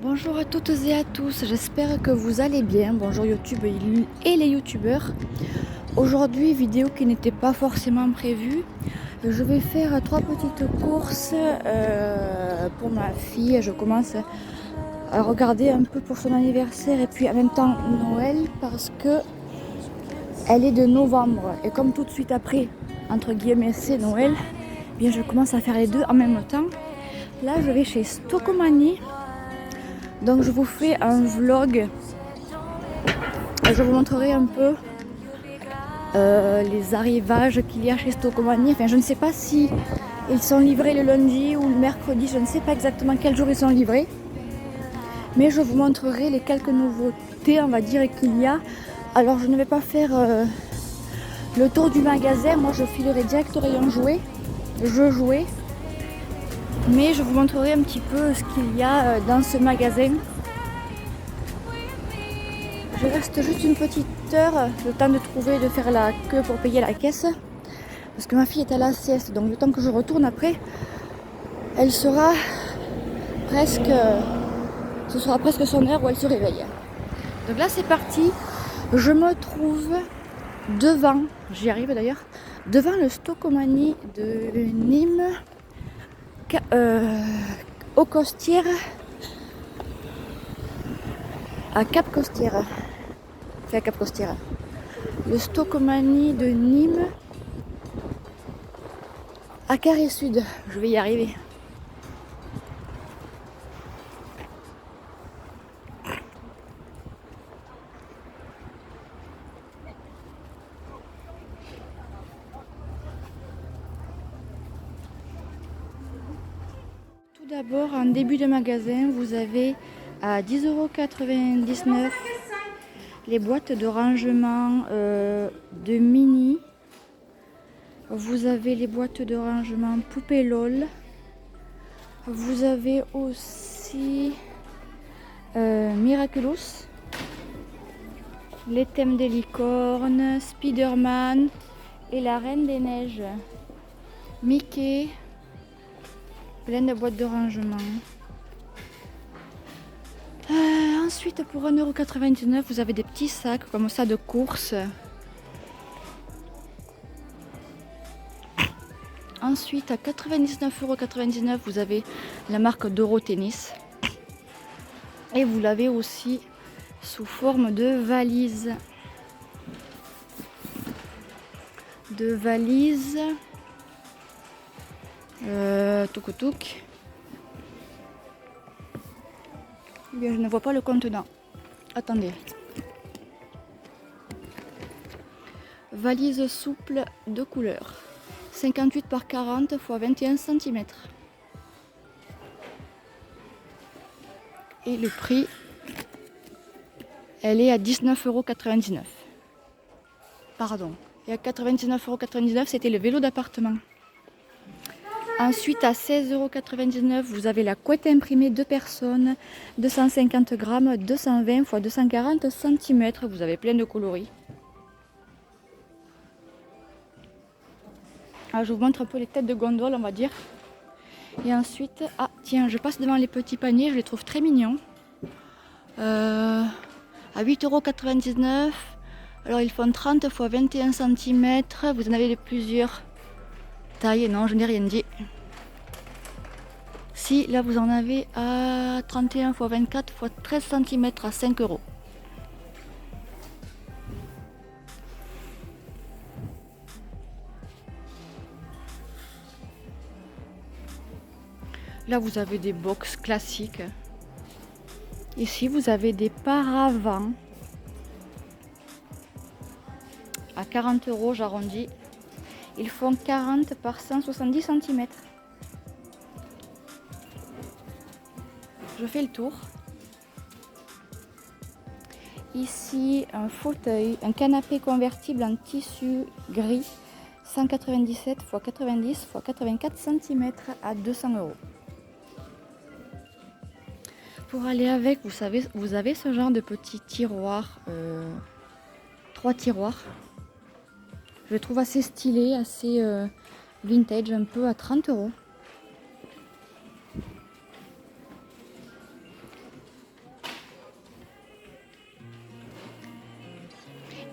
Bonjour à toutes et à tous, j'espère que vous allez bien. Bonjour YouTube et les youtubeurs. Aujourd'hui, vidéo qui n'était pas forcément prévue. Je vais faire 3 petites courses pour ma fille. Je commence à regarder un peu pour son anniversaire et puis en même temps Noël parce que elle est de novembre. Et comme tout de suite après, entre guillemets, c'est Noël, eh bien je commence à faire les deux en même temps. Là, je vais chez Stocomanie. Donc je vous fais un vlog. Je vous montrerai un peu les arrivages qu'il y a chez Stocomanie. Enfin, je ne sais pas si ils sont livrés le lundi ou le mercredi. Je ne sais pas exactement quel jour ils sont livrés. Mais je vous montrerai les quelques nouveautés, on va dire, qu'il y a. Alors, je ne vais pas faire le tour du magasin. Moi, je filerai direct au rayon jouets. Je jouais. Mais je vous montrerai un petit peu ce qu'il y a dans ce magasin. Je reste juste une petite heure, le temps de trouver, de faire la queue pour payer la caisse. Parce que ma fille est à la sieste, donc le temps que je retourne après, elle sera presque... ce sera presque son heure où elle se réveille. Donc là c'est parti, je me trouve devant, j'y arrive d'ailleurs, devant le Stocomanie de Nîmes, aux Costières, à Cap Costières. Enfin à Cap Costières. Le Stocomanie de Nîmes à Carré Sud, je vais y arriver. Tout d'abord, en début de magasin, vous avez à 10,99 € les boîtes de rangement de mini. Vous avez les boîtes de rangement poupée LOL. Vous avez aussi Miraculous, les thèmes des licornes, Spider-Man et la Reine des Neiges. Mickey, plein de boîtes de rangement. Ensuite, pour 1,99 €, vous avez des petits sacs comme ça de course. Ensuite, à 99,99 €, vous avez la marque d'Euro Tennis. Et vous l'avez aussi sous forme de valise. Touk. Eh bien, je ne vois pas le contenant. Attendez. Valise souple de couleur. 58 par 40 x 21 cm. Et le prix, elle est à 19,99 €. Pardon. Et à 99,99 €, c'était le vélo d'appartement. Ensuite, à 16,99 €, vous avez la couette imprimée 2 personnes, 250 grammes, 220 x 240 cm. Vous avez plein de coloris. Alors, je vous montre un peu les têtes de gondole, on va dire. Et ensuite, ah tiens, je passe devant les petits paniers, je les trouve très mignons. À 8,99 €. Alors, ils font 30 x 21 cm. Vous en avez de plusieurs tailles. Non, je n'ai rien dit. Si, là, vous en avez à 31 x 24 x 13 cm à 5 €. Là, vous avez des box classiques. Ici, vous avez des paravents à 40 €, j'arrondis. Ils font 40 par 170 cm. Je fais le tour. Ici, un fauteuil, un canapé convertible en tissu gris, 197 x 90 x 84 cm à 200 €. Pour aller avec, vous savez, vous avez ce genre de petits tiroirs, 3 tiroirs. Je le trouve assez stylé, assez vintage, un peu à 30 €.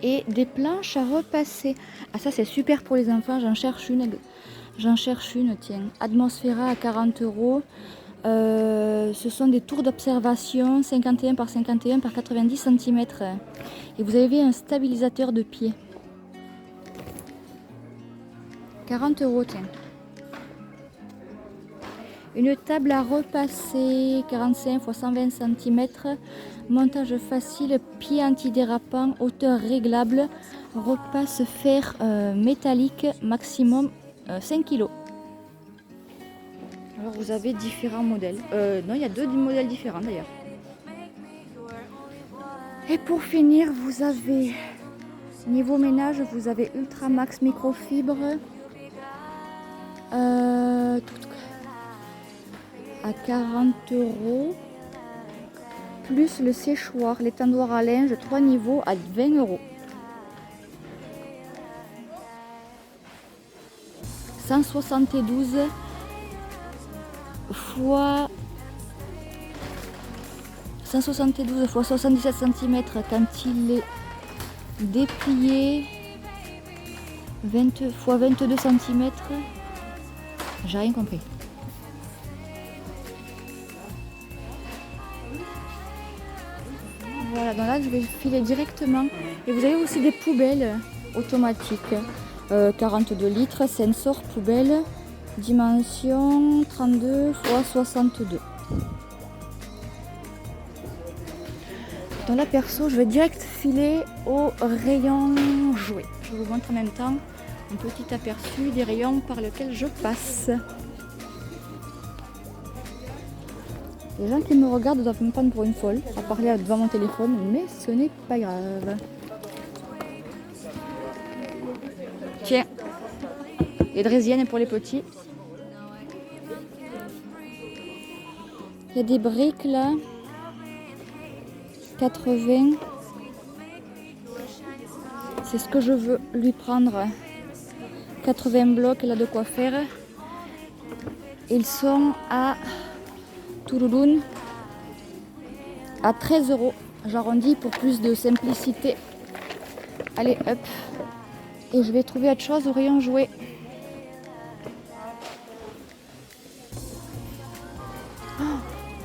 et des planches à repasser. Ah ça c'est super pour les enfants, j'en cherche une, tiens. Atmosphera à 40 €. Ce sont des tours d'observation 51 par 51 par 90 cm. Et vous avez un stabilisateur de pied. 40 €, tiens. Une table à repasser 45 x 120 cm. Montage facile, pied antidérapant, hauteur réglable, repasse fer métallique, maximum 5 kg. Alors vous avez différents modèles. Non, il y a 2 modèles différents d'ailleurs. Et pour finir, vous avez niveau ménage, vous avez Ultramax microfibre à 40 €. Plus le séchoir, l'étendoir à linge, 3 niveaux à 20 €. 172 fois 77 cm quand il est déplié, 20 x 22 cm. J'ai rien compris. Voilà, donc là je vais filer directement. Et vous avez aussi des poubelles automatiques. 42 litres, sensor poubelle, dimension 32 x 62. Dans la perso, je vais direct filer au rayon jouets. Je vous montre en même temps un petit aperçu des rayons par lesquels je passe. Les gens qui me regardent doivent me prendre pour une folle à parler devant mon téléphone, mais ce n'est pas grave. Tiens, les draisiennes pour les petits. Il y a des briques là. 80. C'est ce que je veux lui prendre. 80 blocs, là de quoi faire. Ils sont à Toulouse à 13 €. J'arrondis pour plus de simplicité. Allez, hop. Et je vais trouver autre chose au rayon jouet. Oh,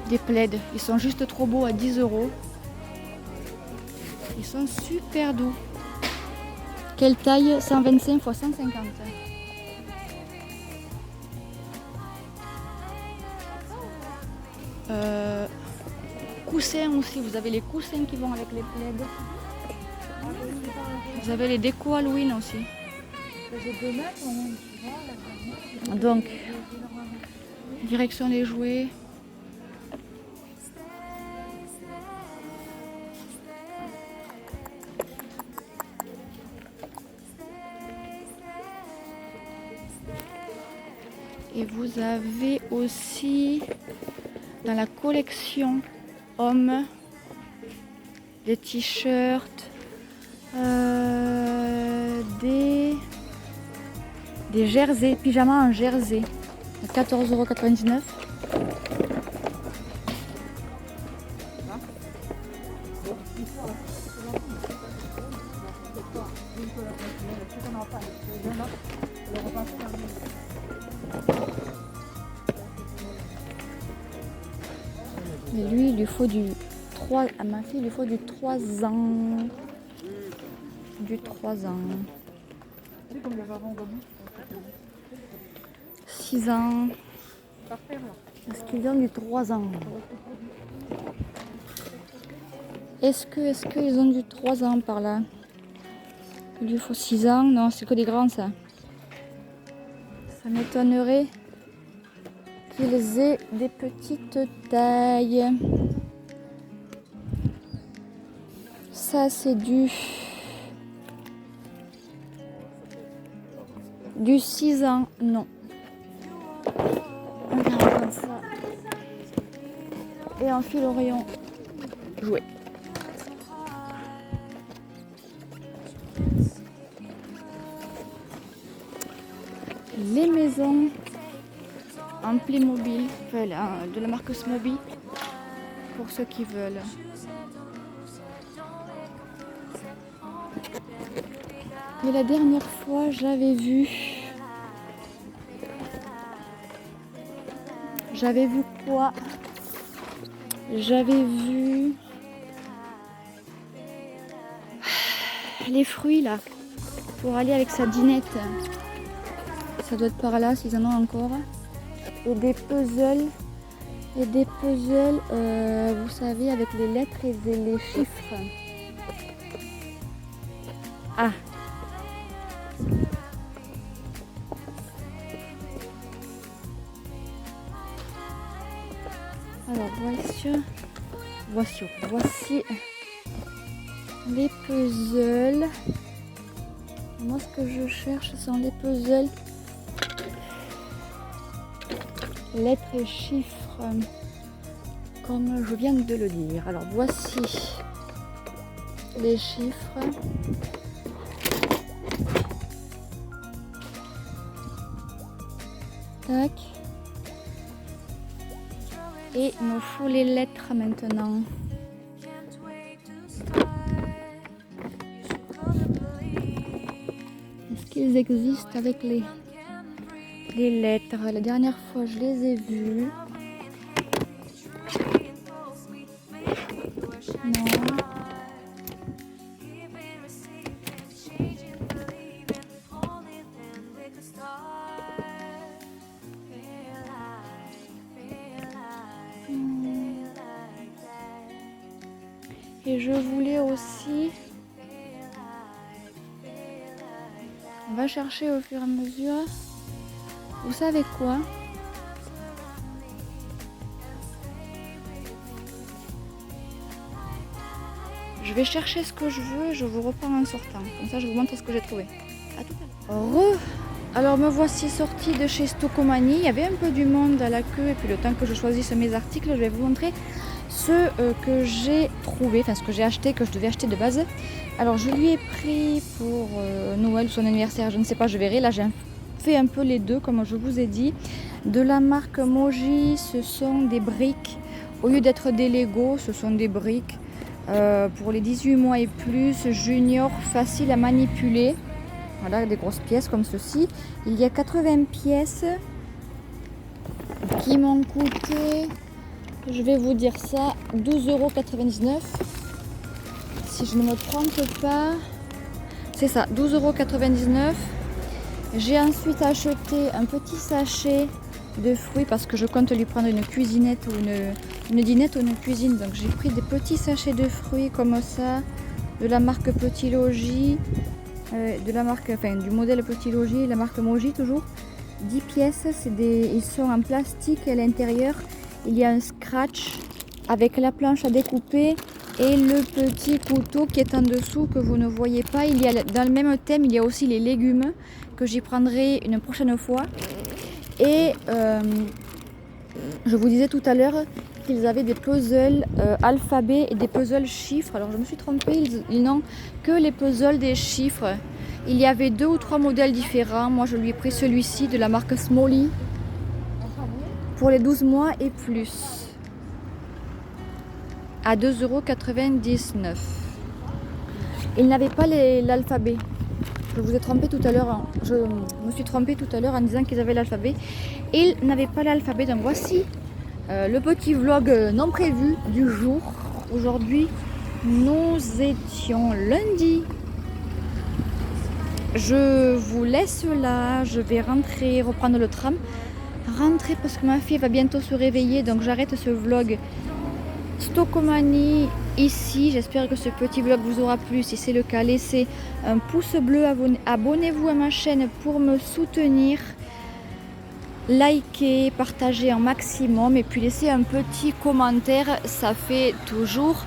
des plaids. Ils sont juste trop beaux à 10 €. Ils sont super doux. Quelle taille? 125 x 150. Coussins aussi, vous avez les coussins qui vont avec les plaids. Vous avez les décos Halloween aussi. Donc, direction des jouets. Et vous avez aussi dans la collection hommes des t-shirts, des jerseys, pyjamas en jersey, 14,99 €. Et lui, il lui faut du 3, à ma fille, il lui faut du 3 ans. Du 3 ans. 6 ans. Est-ce qu'ils ont du 3 ans? Est-ce qu'ils ont du 3 ans par là? Il lui faut 6 ans. Non, c'est que des grands ça. Ça m'étonnerait qu'ils aient des petites tailles. Ça c'est du 6 ans, non. On regarde comme ça. Et on file au rayon jouet. Les maisons en Playmobil, enfin, de la marque Smoby, pour ceux qui veulent. Et la dernière fois, j'avais vu quoi? J'avais vu les fruits là, pour aller avec sa dinette. Ça doit être par là s'ils en ont encore. Et des puzzles. Vous savez, avec les lettres et les chiffres. Ah! Alors voici les puzzles. Moi, ce que je cherche, ce sont les puzzles lettres et chiffres, comme je viens de le dire. Alors voici les chiffres. Tac. Et il me faut les lettres maintenant. Est-ce qu'ils existent avec les lettres? La dernière fois, je les ai vues. Non. Et je voulais aussi... On va chercher au fur et à mesure. Vous savez quoi? Je vais chercher ce que je veux et je vous reprends en sortant. Comme ça, je vous montre ce que j'ai trouvé. À tout à l'heure. Alors, me voici sortie de chez Stocomanie. Il y avait un peu du monde à la queue. Et puis, le temps que je choisisse mes articles, je vais vous montrer ce que j'ai trouvé. Enfin, ce que j'ai acheté, que je devais acheter de base. Alors, je lui ai pris pour Noël ou son anniversaire. Je ne sais pas, je verrai. Là, j'ai fait un peu les deux, comme je vous ai dit. De la marque Moji, ce sont des briques. Au lieu d'être des Lego, ce sont des briques. Pour les 18 mois et plus, junior, facile à manipuler. Voilà, des grosses pièces comme ceci. Il y a 80 pièces qui m'ont coûté, je vais vous dire ça, 12,99 €. Si je ne me trompe pas, c'est ça, 12,99 €. J'ai ensuite acheté un petit sachet de fruits parce que je compte lui prendre une cuisinette ou une dinette ou une cuisine. Donc j'ai pris des petits sachets de fruits comme ça, de la marque Petit Logis, du modèle Petit Logis, la marque Moji toujours. 10 pièces, ils sont en plastique. À l'intérieur, il y a un scratch avec la planche à découper et le petit couteau qui est en dessous que vous ne voyez pas. Il y a, dans le même thème, il y a aussi les légumes que j'y prendrai une prochaine fois. Et je vous disais tout à l'heure qu'ils avaient des puzzles alphabet et des puzzles chiffres. Alors je me suis trompée, ils n'ont que les puzzles des chiffres. Il y avait 2 ou 3 modèles différents. Moi je lui ai pris celui-ci de la marque Smolly pour les 12 mois et plus à 2,99 €. Il n'avait pas l'alphabet. Je vous ai trompé tout à l'heure. Je me suis trompée tout à l'heure en disant qu'ils avaient l'alphabet. Ils n'avaient pas l'alphabet. Donc voici le petit vlog non prévu du jour. Aujourd'hui, nous étions lundi. Je vous laisse là. Je vais rentrer, reprendre le tram. Rentrer parce que ma fille va bientôt se réveiller. Donc j'arrête ce vlog Stocomanie ici. J'espère que ce petit vlog vous aura plu. Si c'est le cas, laissez un pouce bleu, abonnez-vous à ma chaîne pour me soutenir, likez, partagez un maximum et puis laissez un petit commentaire, ça fait toujours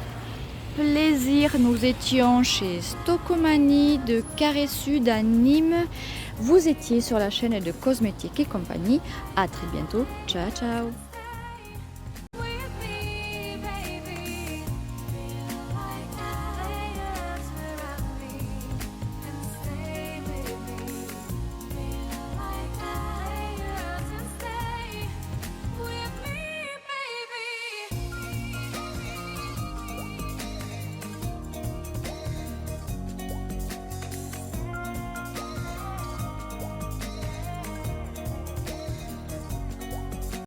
plaisir. Nous étions chez Stocomanie de Carré Sud à Nîmes. Vous étiez sur la chaîne de Cosmétique et compagnie. À très bientôt. Ciao ciao.